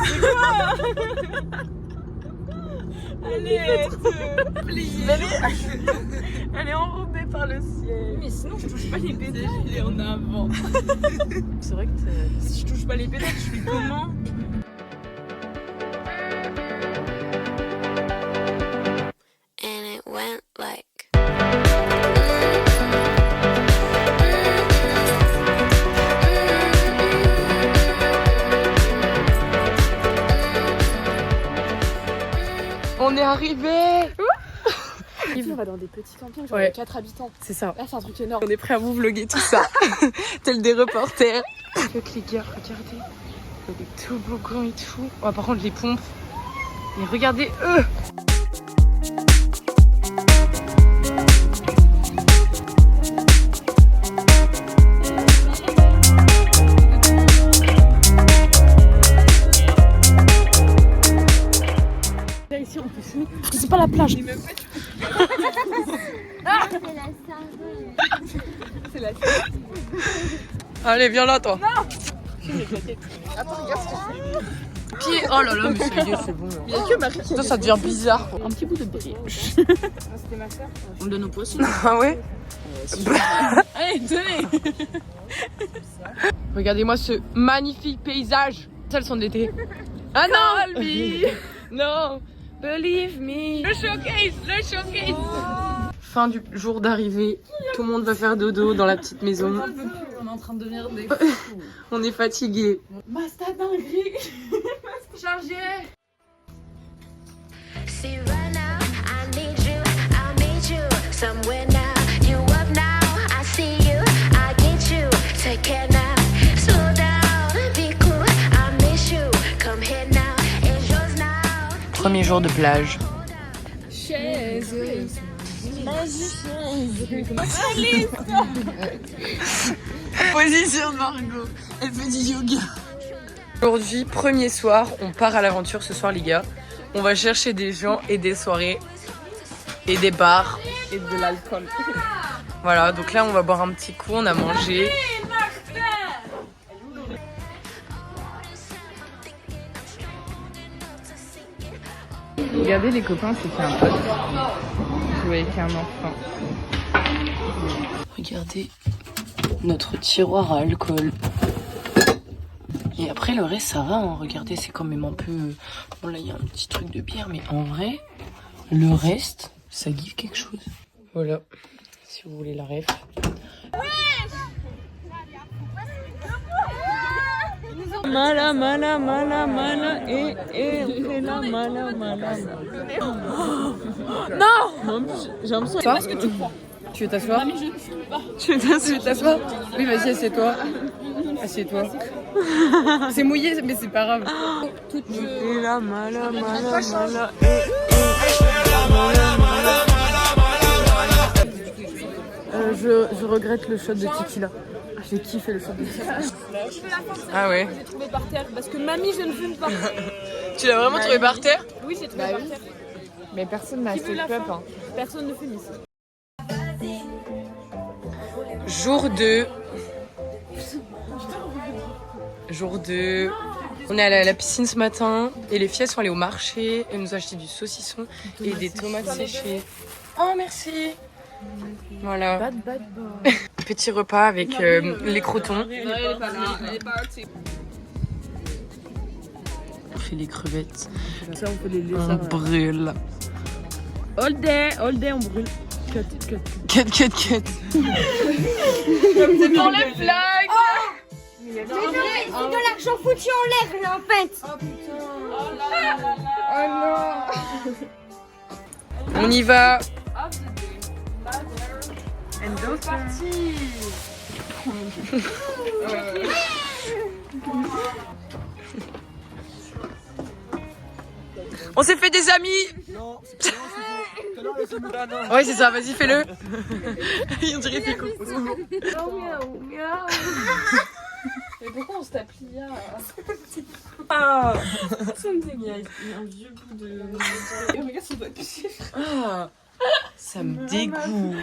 C'est quoi? Elle est enrobée par le ciel. Mais sinon, je touche pas les pédales. Il est en avant. C'est vrai que si je touche pas les pédales, je suis comment? And it went like. On est arrivé. On va dans des petits campings, genre Ouais. 4 habitants. C'est ça. Là, c'est un truc énorme. On est prêt à vous vlogger tout ça. Tel des reporters. Avec les gars, regardez. Il y a des toboggans et tout. Oh, par contre, les pompes. Mais regardez eux. Là, ici, on peut fumer. C'est pas la plage. C'est la Allez, viens là, toi. Attends, regarde ce que Pied. Oh là là, mais ça y est, c'est bon. il y a que Marie qui a Ça devient bizarre. un petit bout de brioche. C'était ma soeur. On me donne au poisson. Ah ouais. Allez, tenez. Regardez-moi ce magnifique paysage. Elles sont d'été. Ah non, Albi. Non, believe me. Le showcase. Fin du jour d'arrivée. Tout le monde va faire dodo dans la petite maison. On est en train de devenir des On est fatigué. Basta dinguerie. Chargé. See right now, I need you, I'll meet you somewhere now. You up now, I see you, I get you. Take care now, slow down, be cool, I miss you. Come here now, it's yours now. Premier jour de plage. Chaise. Position de Margot. Elle fait du yoga. Aujourd'hui, premier soir, on part à l'aventure ce soir, les gars. On va chercher des gens et des soirées et des bars et de l'alcool. Voilà, donc là, on va boire un petit coup. On a mangé. Regardez, les copains, c'est fait un pote. Jouer avec un enfant. Regardez notre tiroir à alcool. Et après, le reste, ça va. Hein. Regardez, c'est quand même un peu... Bon, là, il y a un petit truc de bière. Mais en vrai, le reste, ça give quelque chose. Voilà. Si vous voulez la ref. Mala, mala, mala, mala, et après la mala, mala. Non! J'ai l'impression... Qu'est-ce que tu crois? Tu veux t'asseoir? Tu veux t'asseoir? Oui, vas-y, assieds-toi. Assieds-toi. C'est mouillé, mais c'est pas grave. Et la mala, mala, mala, je regrette le shot de tequila. J'ai kiffé le shot de tequila. Ah ouais? J'ai trouvé par terre parce que mamie, je ne fume pas. Tu l'as vraiment trouvé par terre? Oui, j'ai trouvé par terre. Mais personne n'a acheté le club. Hein. Personne ne fume ici. Jour 2. Jour 2. On est allé à la piscine ce matin et les filles sont allées au marché. Elles nous ont acheté du saucisson et des tomates séchées. Oh, merci. Voilà. Petit repas avec les crotons. On fait les crevettes. Ça, on fait les On lézards. brûle. All day, on brûle. Cut. Cut. C'est pour les flags. Mais non, mais c'est de l'argent foutu en l'air, là, en fait. Oh putain. Oh non. On y va. C'est parti. On s'est fait des amis. Non, c'est pas non, c'est pas non. Ouais, c'est ça, vas-y, fais-le. On dirait Pico. Mais pourquoi on se tape Lia? Ah, Ça me dégage. Il y a un vieux bout de... Et regarde, ça doit pisser. ah, ça me dégoûte.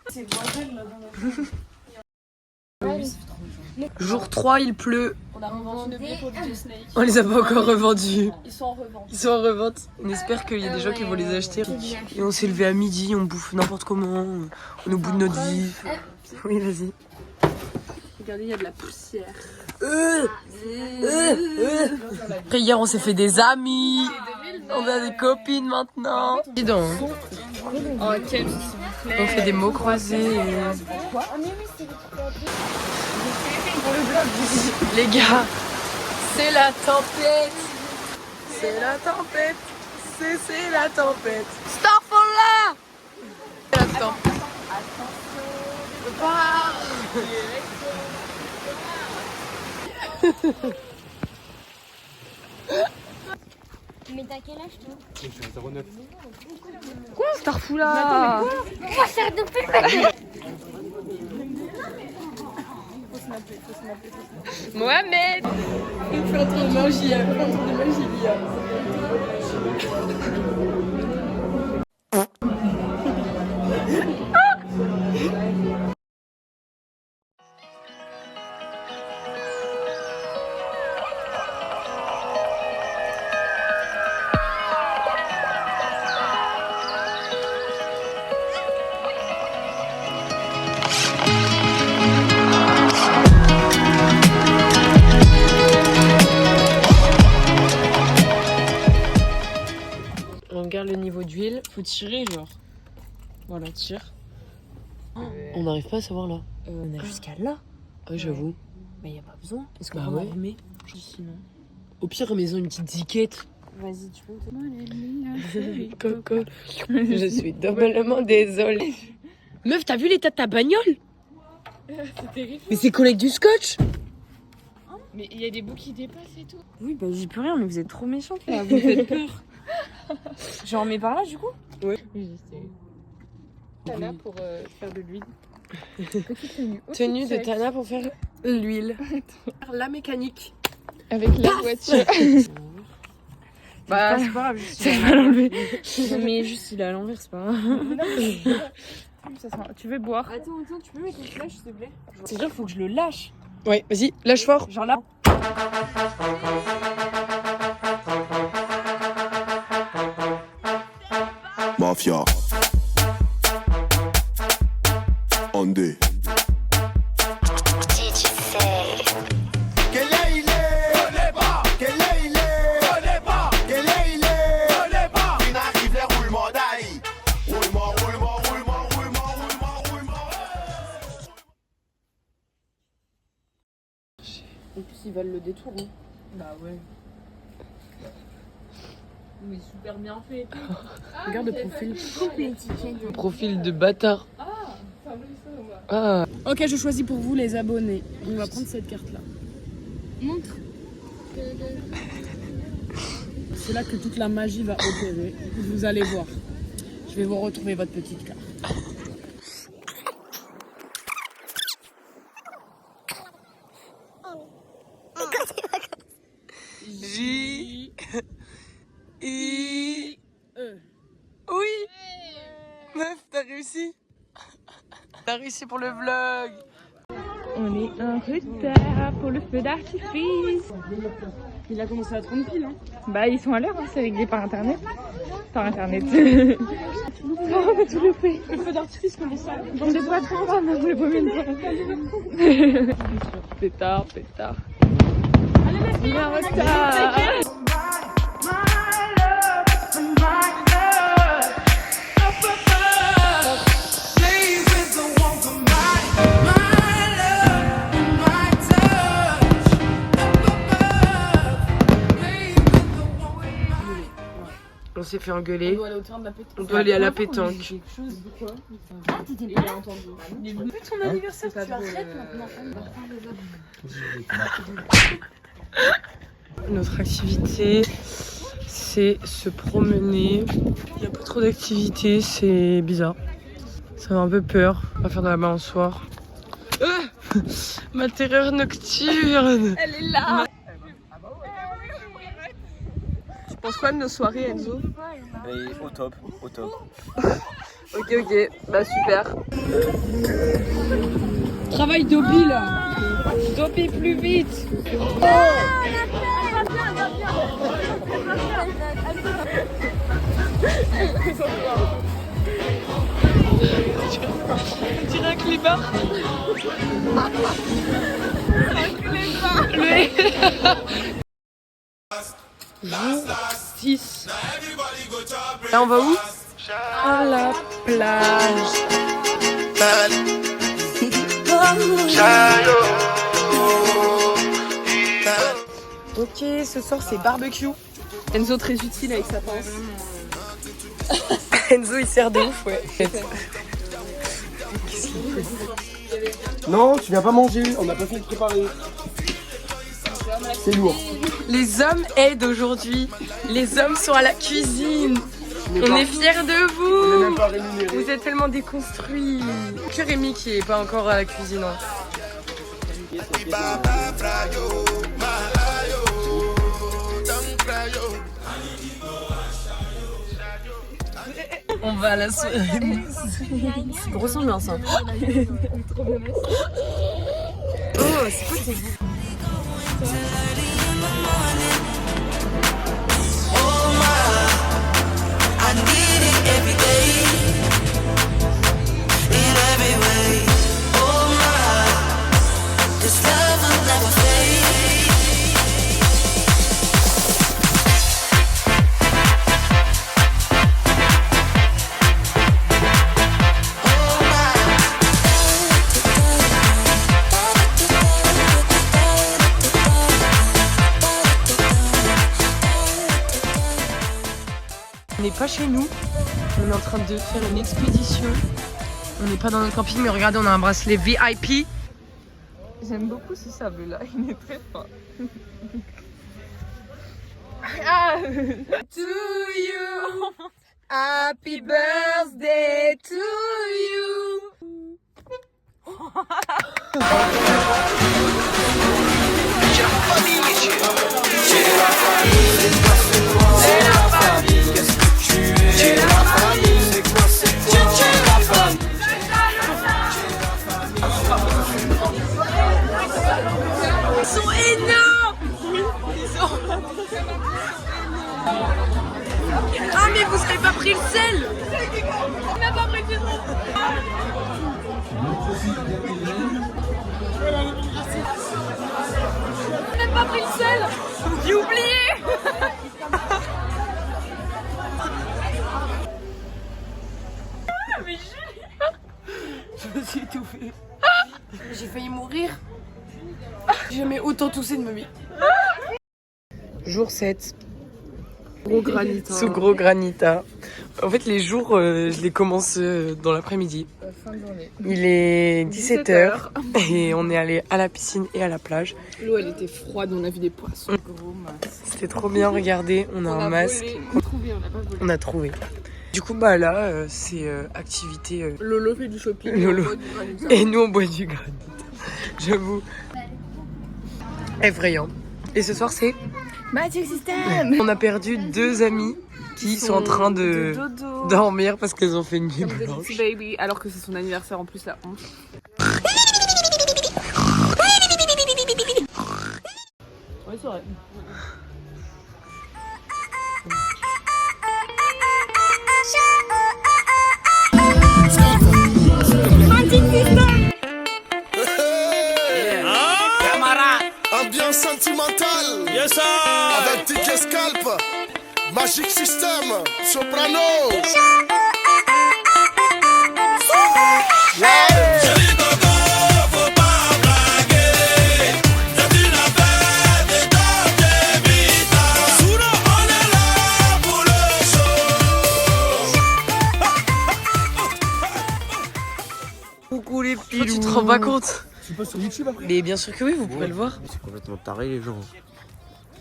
C'est bordel là dans la Jour 3, il pleut. On a revendu nos billets pour DJ Snake. On les a pas encore revendus. Ils sont en revente. Ils sont en revente. On espère qu'il y a des gens qui vont les acheter. Et on s'est levé à midi, on bouffe n'importe comment. On est au bout de notre vie. Oui, vas-y. Regardez, il y a de la poussière. Après hier, on s'est fait des amis. On a des copines maintenant. Dis donc. Oh, quel On fait des mots croisés. Les gars, c'est la tempête. C'est la tempête. C'est la tempête. Starfall là. La tempête. Mais t'as quel âge toi? Je suis à 09. Starfall là. Moi ça depuis le Mohamed. On fait un tour de magie, Lia. On regarde le niveau d'huile. Faut tirer, genre. Voilà, tire. On n'arrive pas à savoir là. On a jusqu'à là. Ah, j'avoue. Mais y a pas besoin. Est-ce qu'on Bah va ouais. remet sinon? Au pire, maison une petite ziquette. Vas-y, tu peux me Coco. Je suis doublement désolée. Meuf, t'as vu l'état de ta bagnole? C'est terrible. Mais c'est collé avec du scotch. Mais il y a des bouts qui dépassent et tout. Oui, bah j'y peux rien, mais vous êtes trop méchante là. Vous me faites peur. J'en remets par là du coup? Oui. Tana pour faire de l'huile. Tenue de Tana pour faire l'huile. La mécanique. Avec la voiture. Bah, c'est pas grave. C'est pas l'enlever. Non, mais juste il est à l'envers, c'est pas grave. Tu veux boire? Attends, tu peux mettre une flèche s'il te plaît? C'est-à-dire faut que je le lâche. Ouais, vas-y, lâche fort. Genre là. Mafia. Andé. Quel est il est? Connais pas. Quel est il est? Connais pas. Quel est il est? Connais pas. Il arrive les roulements d'ail. Roulement, roulement, roulement, roulement, roulement, roulement. En plus ils valent le détour. Hein. Bah ouais. Mais super bien fait. Regarde le profil. Profil de bâtard. Ah. Ok, je choisis pour vous les abonnés. On va prendre cette carte là. Montre. C'est là que toute la magie va opérer. Vous allez voir. Je vais vous retrouver votre petite carte. J. I. E. Oui. Meuf, t'as réussi. T'as réussi pour le vlog. On est en retard pour le feu d'artifice. Il a commencé à 30 piles. Hein. Bah ils sont à l'heure, hein, c'est réglé par internet. Par internet. On a tout loupé. Le feu d'artifice comment ça? On les voit trop, on a le premier fois. Pétard, pétard. On est en retard. On s'est fait engueuler. On doit aller au terrain de la pétanque. On doit aller à la pétanque. Quelque chose de quoi? Ah, t'étais pas là? Ton anniversaire, tu vas Notre activité, c'est se promener. Il y a pas trop d'activités, c'est bizarre. Ça fait un peu peur. On va faire de la balançoire. Ma terreur nocturne. Elle est là. Tu penses quoi de nos soirées, Enzo? Au top, au top. Ok, bah super. Travail d'Obi là. Dopi plus vite. On dirait un clébard. Jour 6. Là on va où? À la plage. Ok, ce soir c'est barbecue. Enzo très utile avec sa pince. Enzo il sert de ouf, ouais. Non, tu viens pas manger, on n'a pas fait le préparer. C'est lourd. Les hommes aident aujourd'hui. Les hommes sont à la cuisine. On est fiers de On n'est même vous. pas rémunéré. Vous êtes tellement déconstruits. Que Rémi qui est pas encore à la cuisine. Hein. On va à la soirée. Grosse ambiance. Hein. Oh, c'est quoi tes goûts? On n'est pas chez nous, on est en train de faire une expédition. On n'est pas dans notre camping, mais regardez, on a un bracelet VIP. J'aime beaucoup ce sable là, il est très fort. Ah. To you, happy birthday to you. Ils sont énormes. Ah mais vous avez pas pris le sel. On n'a pas pris le sel. On n'a pas pris le sel. J'ai oublié. Mais je me suis étouffée. J'ai failli mourir. J'ai jamais autant toussé de ma vie. Jour 7. Gros granita. Sous gros granita. En fait, les jours, je les commence dans l'après-midi. Fin de journée. Il est 17h et on est allé à la piscine et à la plage. L'eau, elle était froide, on a vu des poissons. Gros masque. C'était trop bien, regardez, on a un masque. On a trouvé. Du coup, bah là, c'est activité. Lolo fait du shopping. Lolo. Et nous, on boit du granit. J'avoue. Effrayant. Et ce soir, c'est Magic System. On a perdu 2 amis qui sont en train de dormir parce qu'elles ont fait une nuit blanche. Baby, alors que c'est son anniversaire en plus, la honte. Ouais, c'est vrai. Ambiance sentimentale. Yes, sir. Avec DJ Scalp, Magic System, Soprano. Coucou les filous. Tu te rends pas compte? Tu passes sur YouTube après? Mais bien sûr que oui, vous pourrez le voir. C'est complètement taré les gens.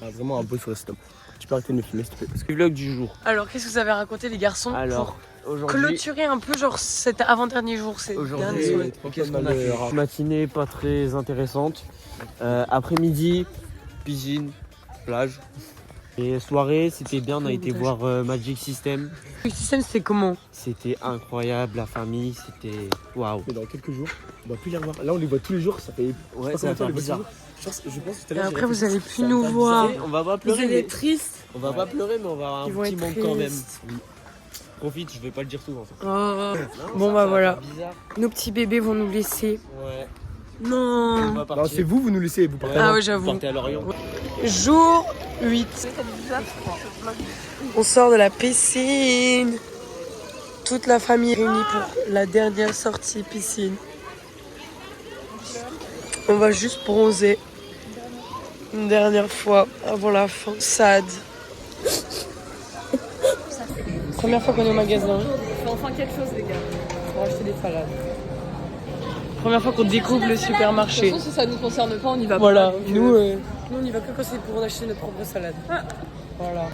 Ah, vraiment un beau sur stop. Tu peux arrêter de me filmer s'il te plaît. Parce que le vlog du jour. Alors, qu'est-ce que vous avez raconté les garçons? Alors, pour aujourd'hui. clôturer un peu genre cet avant-dernier jour, c'est Aujourd'hui, dernier soir. qu'est-ce qu'on a fait? Matinée pas très intéressante. Après-midi, piscine, plage. Et soirée, c'était bien, on a été voir Magic System. Le système, c'est comment? C'était incroyable, la famille, c'était waouh. Mais dans quelques jours, on va plus les revoir. Là, on les voit tous les jours, ça fait. Ouais, ça va faire bizarre. Je pense que tout à Et l'heure, après, vous allez plus nous voir. on va pas Vous pleurer. allez Mais... être tristes. On va pas pleurer, mais on va avoir Ils un vont petit être manque quand même. tristes. Oui. Profite, je vais pas le dire souvent. Oh. Non, Bon, ça, bah ça voilà. va faire bizarre. Nos petits bébés vont nous laisser. Ouais. Non. On va partir. Non, c'est vous nous laissez, vous partez. Ah ouais, Vous j'avoue. partez à Lorient. Jour 8. On sort de la piscine. Toute la famille réunie pour la dernière sortie piscine. On va juste bronzer. Une dernière fois avant la fin. Sad. Première fois qu'on est au magasin. C'est enfin quelque chose, les gars. Pour acheter des salades. Première fois qu'on découvre le supermarché. De toute façon, si ça nous concerne pas, on y va Voilà, pas. donc, nous on y va que quand c'est pour acheter notre propre salade. Voilà.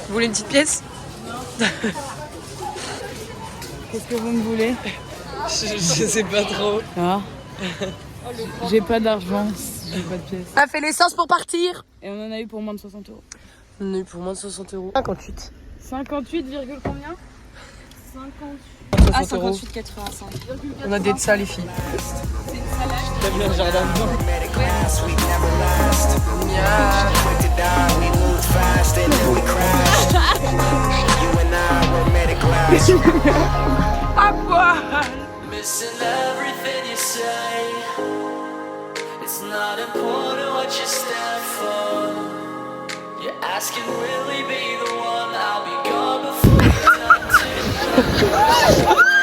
Vous voulez une petite pièce? Qu'est-ce que vous me voulez? Je sais pas trop. Ah. J'ai pas d'argent, j'ai pas de pièces. A fait l'essence pour partir. Et on en a eu pour moins de 60 euros. On a eu pour moins de 60 euros. 58. 58, combien? 60 euros. 85. On a des de ça les filles. T'as bien le jardin dedans. Missing everything you say. It's not important what you stand for. You're asking, will he be the one? I'll be gone before you time to.